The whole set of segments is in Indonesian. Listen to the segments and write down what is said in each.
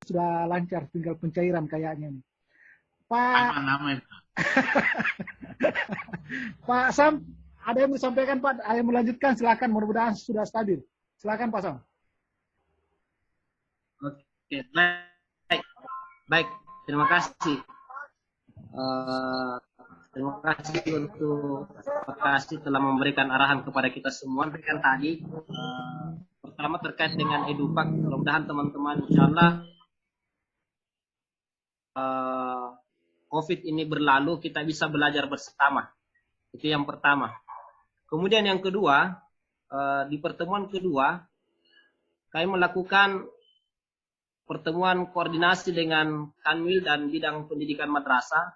sudah lancar, tinggal pencairan kayaknya nih. Pak Aman-aman. Pak Sam, ada yang mau disampaikan Pak? Ada yang melanjutkan? Silakan. Mudah-mudahan sudah stabil. Silakan Pak Sam. Oke, baik, baik. Terima kasih. Terima kasih untuk Pak Kasih telah memberikan arahan kepada kita semua. Berikan tadi pertama terkait dengan edupak. Mudah-mudahan teman-teman insyaallah COVID ini berlalu, kita bisa belajar bersama. Itu yang pertama. Kemudian yang kedua, di pertemuan kedua, kami melakukan pertemuan koordinasi dengan Kanwil dan bidang pendidikan madrasah.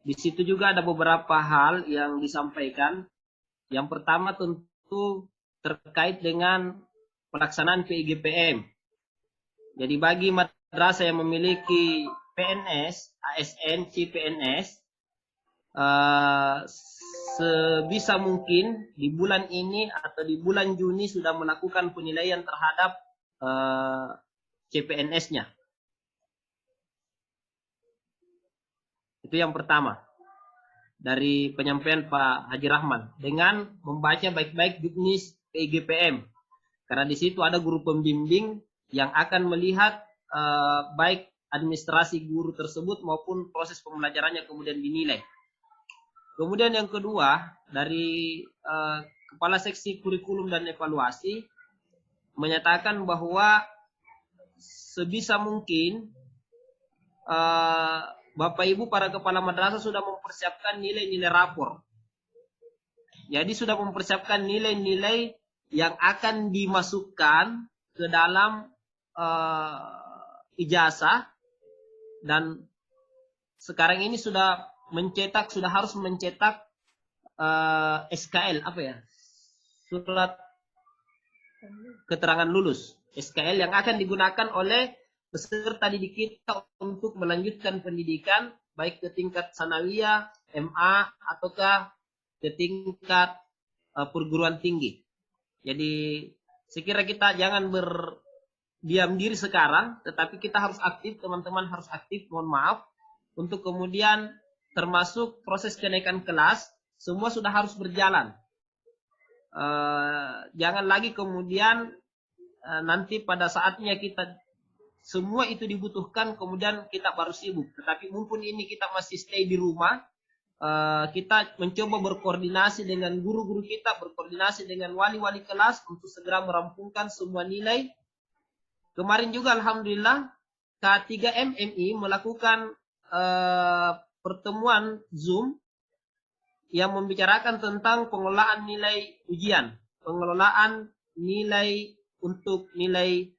Di situ juga ada beberapa hal yang disampaikan. Yang pertama tentu terkait dengan pelaksanaan PIGPM. Jadi bagi madrasah yang memiliki PNS, ASN, CPNS, sebisa mungkin di bulan ini atau di bulan Juni sudah melakukan penilaian terhadap CPNS-nya. Itu yang pertama dari penyampaian Pak Haji Rahman dengan membaca baik-baik juknis PIGPM, karena di situ ada guru pembimbing yang akan melihat baik administrasi guru tersebut maupun proses pembelajarannya kemudian dinilai. Kemudian yang kedua dari Kepala Seksi Kurikulum dan Evaluasi menyatakan bahwa sebisa mungkin Bapak Ibu para kepala madrasah sudah mempersiapkan nilai-nilai rapor. Jadi sudah mempersiapkan nilai-nilai yang akan dimasukkan ke dalam ijazah, dan sekarang ini sudah harus mencetak SKL, apa ya? Surat keterangan lulus, SKL yang akan digunakan oleh peserta didik kita untuk melanjutkan pendidikan baik ke tingkat sanawiyah, MA ataukah ke tingkat perguruan tinggi. Jadi sekira kita jangan berdiam diri sekarang, tetapi kita harus aktif, teman-teman harus aktif, mohon maaf, untuk kemudian termasuk proses kenaikan kelas, semua sudah harus berjalan. Jangan lagi kemudian nanti pada saatnya kita semua itu dibutuhkan, kemudian kita baru sibuk. Tetapi mumpun ini kita masih stay di rumah, kita mencoba berkoordinasi dengan guru-guru kita, berkoordinasi dengan wali-wali kelas untuk segera merampungkan semua nilai. Kemarin juga Alhamdulillah K3M MI melakukan pertemuan Zoom yang membicarakan tentang pengelolaan nilai ujian, pengelolaan nilai untuk nilai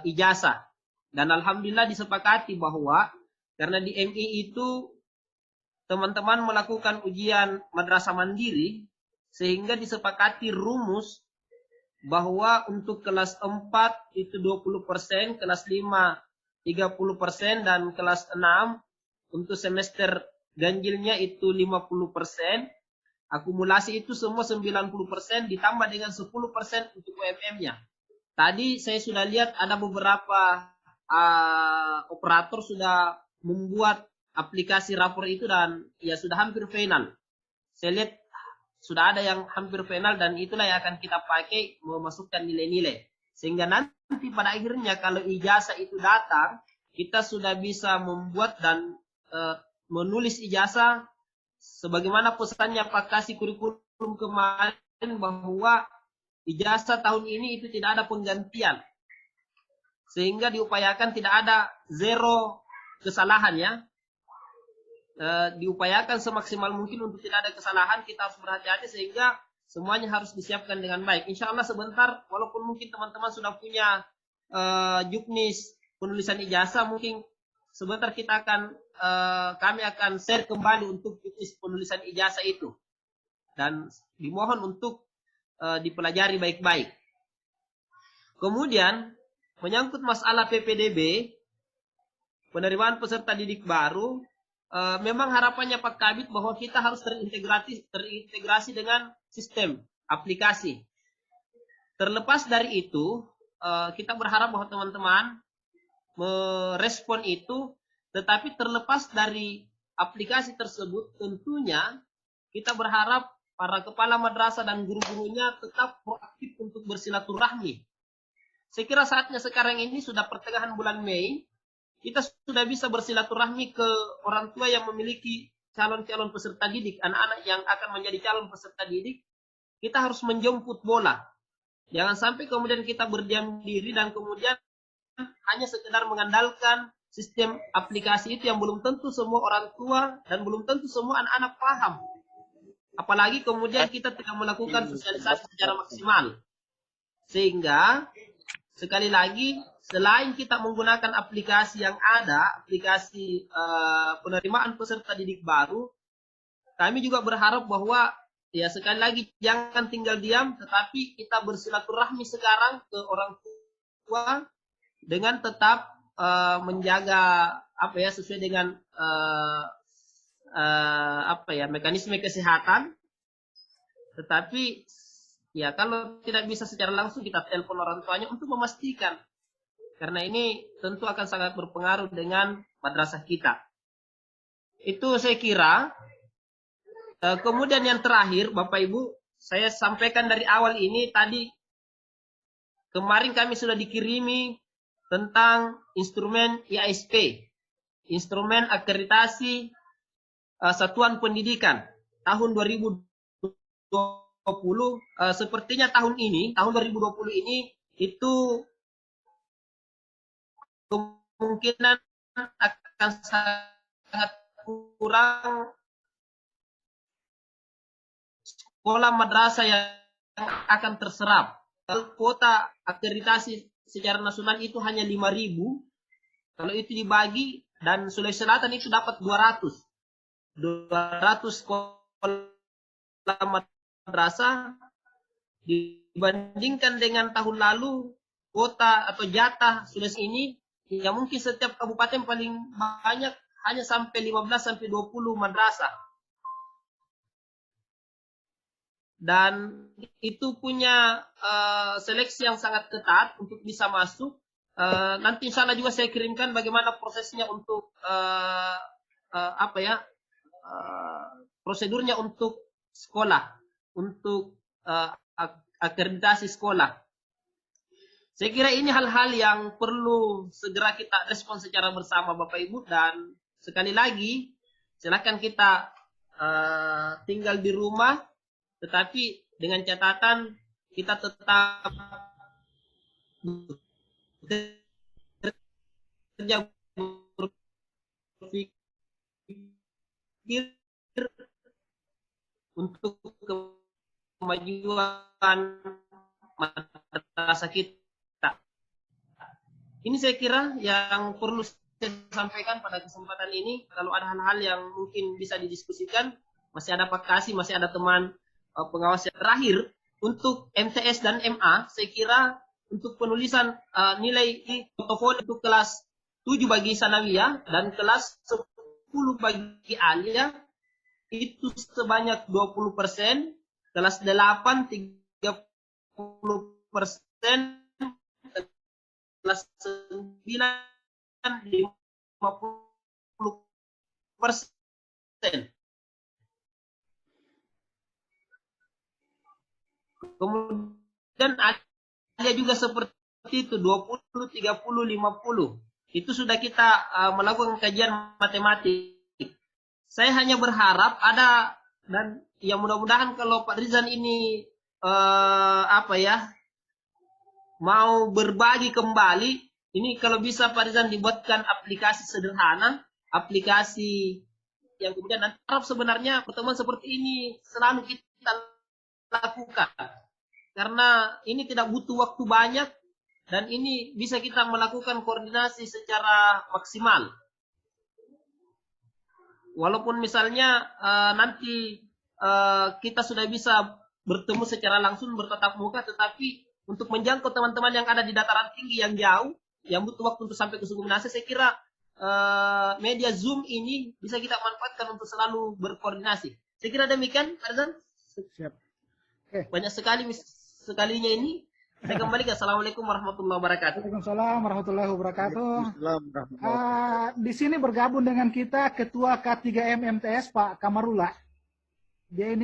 ijazah. Dan Alhamdulillah disepakati bahwa karena di MI itu teman-teman melakukan ujian madrasah mandiri, sehingga disepakati rumus bahwa untuk kelas 4 itu 20%, kelas 5 30%, dan kelas 6 untuk semester ganjilnya itu 50%. Akumulasi itu semua 90% ditambah dengan 10% untuk UMM-nya. Tadi saya sudah lihat ada beberapa operator sudah membuat aplikasi rapor itu dan ya sudah hampir final. Saya lihat sudah ada yang hampir final dan itulah yang akan kita pakai memasukkan nilai-nilai. Sehingga nanti pada akhirnya kalau ijazah itu datang, kita sudah bisa membuat dan menulis ijazah sebagaimana pesannya Pak Kasih kurikulum kemarin bahwa ijazah tahun ini itu tidak ada penggantian. Sehingga diupayakan tidak ada zero kesalahan ya. Diupayakan semaksimal mungkin untuk tidak ada kesalahan. Kita harus berhati-hati sehingga semuanya harus disiapkan dengan baik. Insya Allah sebentar, walaupun mungkin teman-teman sudah punya juknis penulisan ijazah, mungkin sebentar kita akan kami akan share kembali untuk juknis penulisan ijazah itu. Dan dimohon untuk dipelajari baik-baik. Kemudian menyangkut masalah PPDB, penerimaan peserta didik baru, memang harapannya Pak Kabid bahwa kita harus terintegrasi dengan sistem aplikasi. Terlepas dari itu, kita berharap bahwa teman-teman merespon itu, tetapi terlepas dari aplikasi tersebut, tentunya kita berharap para kepala madrasah dan guru-gurunya tetap proaktif untuk bersilaturahmi. Saya kira saatnya sekarang ini sudah pertengahan bulan Mei, kita sudah bisa bersilaturahmi ke orang tua yang memiliki calon-calon peserta didik, anak-anak yang akan menjadi calon peserta didik. Kita harus menjemput bola. Jangan sampai kemudian kita berdiam diri dan kemudian hanya sekedar mengandalkan sistem aplikasi itu yang belum tentu semua orang tua dan belum tentu semua anak-anak paham. Apalagi kemudian kita tidak melakukan sosialisasi secara maksimal. Sehingga sekali lagi, selain kita menggunakan aplikasi yang ada, aplikasi penerimaan peserta didik baru, kami juga berharap bahwa ya sekali lagi jangan tinggal diam, tetapi kita bersilaturahmi sekarang ke orang tua dengan tetap menjaga apa ya sesuai dengan apa ya mekanisme kesehatan. Tetapi ya kalau tidak bisa secara langsung kita telepon orang tuanya untuk memastikan, karena ini tentu akan sangat berpengaruh dengan madrasah kita. Itu saya kira. Kemudian yang terakhir, Bapak Ibu, saya sampaikan dari awal ini tadi, kemarin kami sudah dikirimi tentang instrumen IASP, instrumen akreditasi satuan pendidikan tahun 2020. Sepertinya tahun ini, tahun 2020 ini, itu kemungkinan akan sangat kurang sekolah madrasah yang akan terserap. Kalau kuota akreditasi secara nasional itu hanya 5.000, kalau itu dibagi dan Sulawesi Selatan itu dapat 200 sekolah madrasah, dibandingkan dengan tahun lalu kuota atau jatah Sulawesi ini ya mungkin setiap kabupaten paling banyak hanya sampai 15 sampai 20 madrasah. Dan itu punya seleksi yang sangat ketat untuk bisa masuk. Nanti insya Allah juga saya kirimkan bagaimana prosesnya untuk apa ya prosedurnya untuk sekolah, untuk akreditasi sekolah. Saya kira ini hal-hal yang perlu segera kita respon secara bersama Bapak Ibu, dan sekali lagi silakan kita tinggal di rumah. Tetapi dengan catatan kita tetap bekerja berpikir untuk kemajuan madrasah kita. Ini saya kira yang perlu saya sampaikan pada kesempatan ini. Kalau ada hal-hal yang mungkin bisa didiskusikan, masih ada Pak Kasih, masih ada teman pengawas yang terakhir untuk MTS dan MA. Saya kira untuk penulisan nilai portofolio untuk kelas 7 bagi sanawiyah dan kelas 10 bagi aliyah itu sebanyak 20%, kelas 8 30%, kelas 9 50%. Kemudian ada juga seperti itu 20, 30, 50. Itu sudah kita melakukan kajian matematik. Saya hanya berharap ada, dan ya mudah-mudahan kalau Pak Rizan ini apa ya mau berbagi kembali, ini kalau bisa Pak Rizan dibuatkan aplikasi sederhana, aplikasi yang kemudian nanti harap sebenarnya pertemuan seperti ini selalu kita lakukan. Karena ini tidak butuh waktu banyak dan ini bisa kita melakukan koordinasi secara maksimal. Walaupun misalnya nanti kita sudah bisa bertemu secara langsung bertatap muka, tetapi untuk menjangkau teman-teman yang ada di dataran tinggi yang jauh, yang butuh waktu untuk sampai ke Suku Minahasa, saya kira media Zoom ini bisa kita manfaatkan untuk selalu berkoordinasi. Saya kira demikian, Pak Rizan. Siap. Okay. Banyak sekalinya ini. Saya kembali ke Assalamualaikum warahmatullahi wabarakatuh. Waalaikumsalam warahmatullahi wabarakatuh. Islam rahmatullah. Di sini bergabung dengan kita Ketua K3M MTS Pak Kamarullah. Dia ini